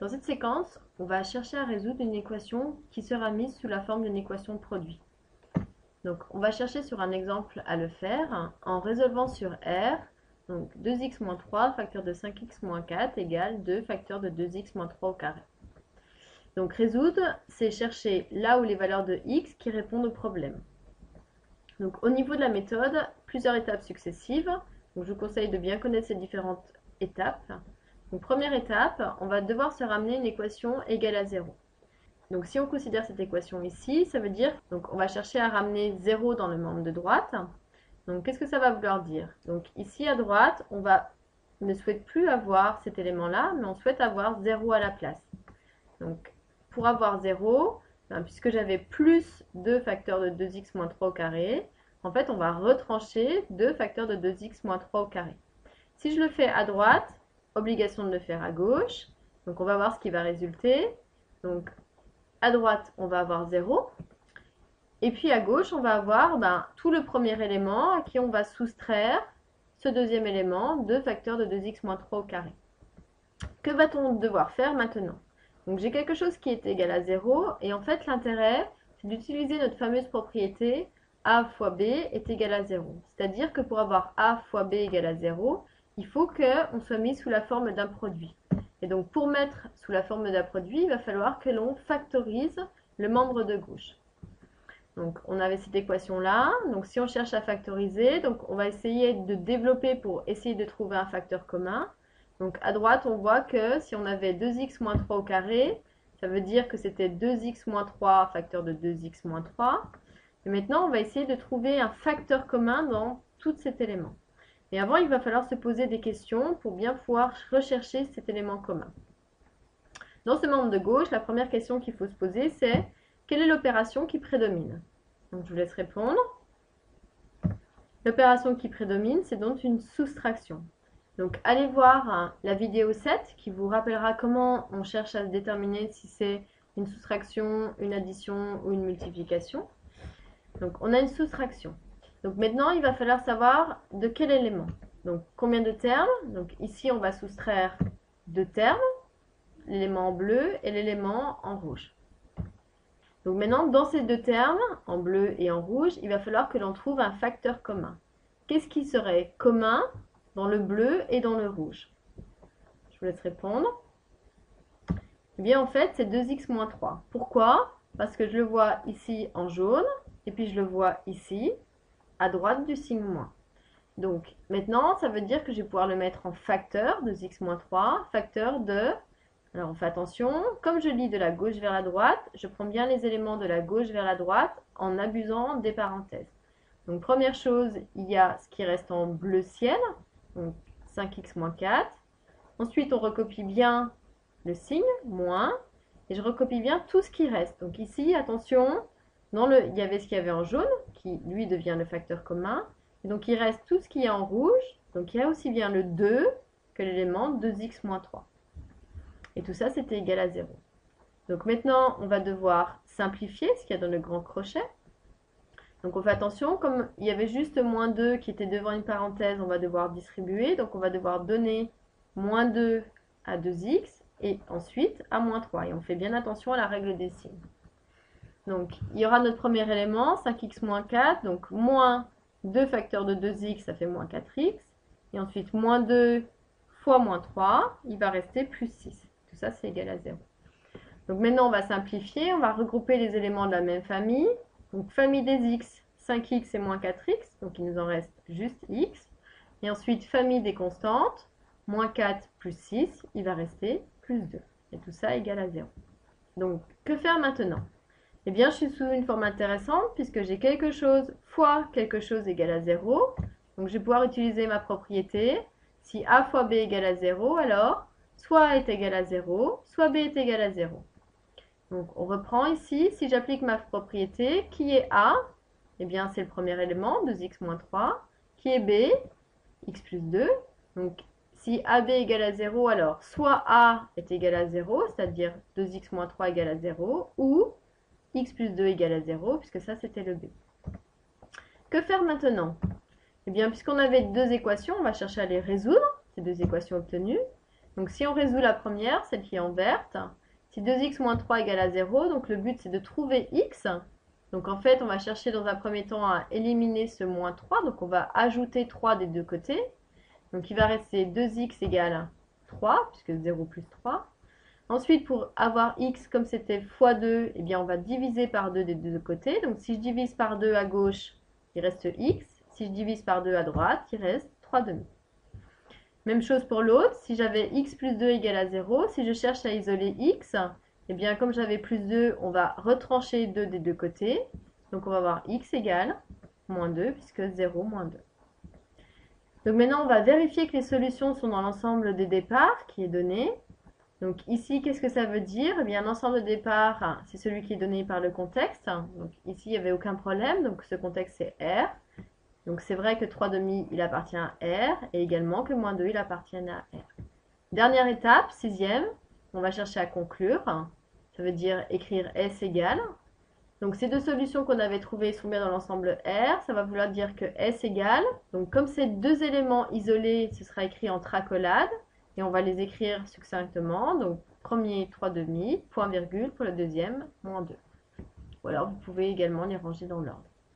Dans cette séquence, on va chercher à résoudre une équation qui sera mise sous la forme d'une équation de produit. Donc, on va chercher sur un exemple à le faire en résolvant sur R. Donc, 2x moins 3 facteur de 5x moins 4 égale 2 facteur de 2x moins 3 au carré. Donc, résoudre, c'est chercher là où les valeurs de x qui répondent au problème. Donc, au niveau de la méthode, plusieurs étapes successives. Donc, je vous conseille de bien connaître ces différentes étapes. Donc, première étape, on va devoir se ramener une équation égale à 0. Donc, si on considère cette équation ici, ça veut dire, donc on va chercher à ramener 0 dans le membre de droite. Donc, qu'est-ce que ça va vouloir dire? Donc, ici à droite, on ne souhaite plus avoir cet élément-là, mais on souhaite avoir 0 à la place. Donc, pour avoir 0, puisque j'avais plus 2 facteurs de 2x moins 3 au carré, en fait, on va retrancher 2 facteurs de 2x moins 3 au carré. Si je le fais à droite, obligation de le faire à gauche. Donc, on va voir ce qui va résulter. Donc, à droite, on va avoir 0. Et puis, à gauche, on va avoir tout le premier élément à qui on va soustraire ce deuxième élément, 2 facteurs de 2x moins 3 au carré. Que va-t-on devoir faire maintenant? Donc, j'ai quelque chose qui est égal à 0. Et en fait, l'intérêt, c'est d'utiliser notre fameuse propriété a fois b est égal à 0. C'est-à-dire que pour avoir a fois b égale à 0, il faut qu'on soit mis sous la forme d'un produit. Et donc, pour mettre sous la forme d'un produit, il va falloir que l'on factorise le membre de gauche. Donc, on avait cette équation-là. Donc, si on cherche à factoriser, donc on va essayer de développer pour essayer de trouver un facteur commun. Donc, à droite, on voit que si on avait 2x moins 3 au carré, ça veut dire que c'était 2x moins 3 facteur de 2x moins 3. Et maintenant, on va essayer de trouver un facteur commun dans tout cet élément. Mais avant, il va falloir se poser des questions pour bien pouvoir rechercher cet élément commun. Dans ce membre de gauche, la première question qu'il faut se poser, c'est quelle est l'opération qui prédomine? Donc, je vous laisse répondre. L'opération qui prédomine, c'est donc une soustraction. Donc, allez voir la vidéo 7 qui vous rappellera comment on cherche à déterminer si c'est une soustraction, une addition ou une multiplication. Donc, on a une soustraction. Donc, maintenant, il va falloir savoir de quel élément. Donc, combien de termes? Donc, ici, on va soustraire 2 termes, l'élément en bleu et l'élément en rouge. Donc, maintenant, dans ces 2 termes, en bleu et en rouge, il va falloir que l'on trouve un facteur commun. Qu'est-ce qui serait commun dans le bleu et dans le rouge? Je vous laisse répondre. Eh bien, en fait, c'est 2x moins 3. Pourquoi? Parce que je le vois ici en jaune, et puis je le vois ici, à droite du signe moins. Donc, maintenant, ça veut dire que je vais pouvoir le mettre en facteur, 2x moins 3, facteur de... Alors, on fait attention, comme je lis de la gauche vers la droite, je prends bien les éléments de la gauche vers la droite en abusant des parenthèses. Donc, première chose, il y a ce qui reste en bleu ciel, donc 5x moins 4. Ensuite, on recopie bien le signe, moins, et je recopie bien tout ce qui reste. Donc ici, attention, il y avait ce qu'il y avait en jaune, qui lui devient le facteur commun. Et donc il reste tout ce qui est en rouge, donc il y a aussi bien le 2 que l'élément 2x moins 3. Et tout ça, c'était égal à 0. Donc maintenant, on va devoir simplifier ce qu'il y a dans le grand crochet. Donc on fait attention, comme il y avait juste moins 2 qui était devant une parenthèse, on va devoir distribuer. Donc on va devoir donner moins 2 à 2x et ensuite à moins 3. Et on fait bien attention à la règle des signes. Donc il y aura notre premier élément, 5x moins 4. Donc moins 2 facteurs de 2x, ça fait moins 4x. Et ensuite moins 2 fois moins 3, il va rester plus 6. Tout ça, c'est égal à 0. Donc maintenant, on va simplifier. On va regrouper les éléments de la même famille. Donc, famille des x, 5x et moins 4x. Donc, il nous en reste juste x. Et ensuite, famille des constantes, moins 4 plus 6, il va rester plus 2. Et tout ça égale à 0. Donc, que faire maintenant? Eh bien, je suis sous une forme intéressante puisque j'ai quelque chose fois quelque chose égale à 0. Donc, je vais pouvoir utiliser ma propriété. Si a fois b égale à 0, alors soit a est égal à 0, soit b est égal à 0. Donc, on reprend ici. Si j'applique ma propriété, qui est a? Eh bien, c'est le premier élément, 2x moins 3. Qui est b? X plus 2. Donc, si AB égale à 0, alors soit A est égal à 0, c'est-à-dire 2x moins 3 égale à 0, ou x plus 2 égale à 0, puisque ça, c'était le b. Que faire maintenant? Eh bien, puisqu'on avait deux équations, on va chercher à les résoudre, ces deux équations obtenues. Donc si on résout la première, celle qui est en verte, si 2x moins 3 égale à 0, donc le but c'est de trouver x. Donc en fait, on va chercher dans un premier temps à éliminer ce moins 3, donc on va ajouter 3 des deux côtés. Donc il va rester 2x égale 3, puisque 0 plus 3. Ensuite, pour avoir x comme c'était fois 2, eh bien on va diviser par 2 des deux côtés. Donc si je divise par 2 à gauche, il reste x. Si je divise par 2 à droite, il reste 3 demi. Même chose pour l'autre, si j'avais x plus 2 égale à 0, si je cherche à isoler x, eh bien comme j'avais plus 2, on va retrancher 2 des deux côtés. Donc on va avoir x égale moins 2, puisque 0 moins 2. Donc maintenant, on va vérifier que les solutions sont dans l'ensemble des départs qui est donné. Donc ici, qu'est-ce que ça veut dire? Eh bien, l'ensemble de départ, c'est celui qui est donné par le contexte. Donc ici, il n'y avait aucun problème. Donc ce contexte, c'est R. Donc c'est vrai que 3 demi, il appartient à R. Et également que moins 2, il appartient à R. Dernière étape, sixième, on va chercher à conclure. Ça veut dire écrire S égale. Donc ces deux solutions qu'on avait trouvées sont bien dans l'ensemble R. Ça va vouloir dire que S égale. Donc comme c'est deux éléments isolés, ce sera écrit entre accolades. Et on va les écrire succinctement. Donc premier 3 demi, point virgule pour le deuxième, moins 2. Ou alors vous pouvez également les ranger dans l'ordre.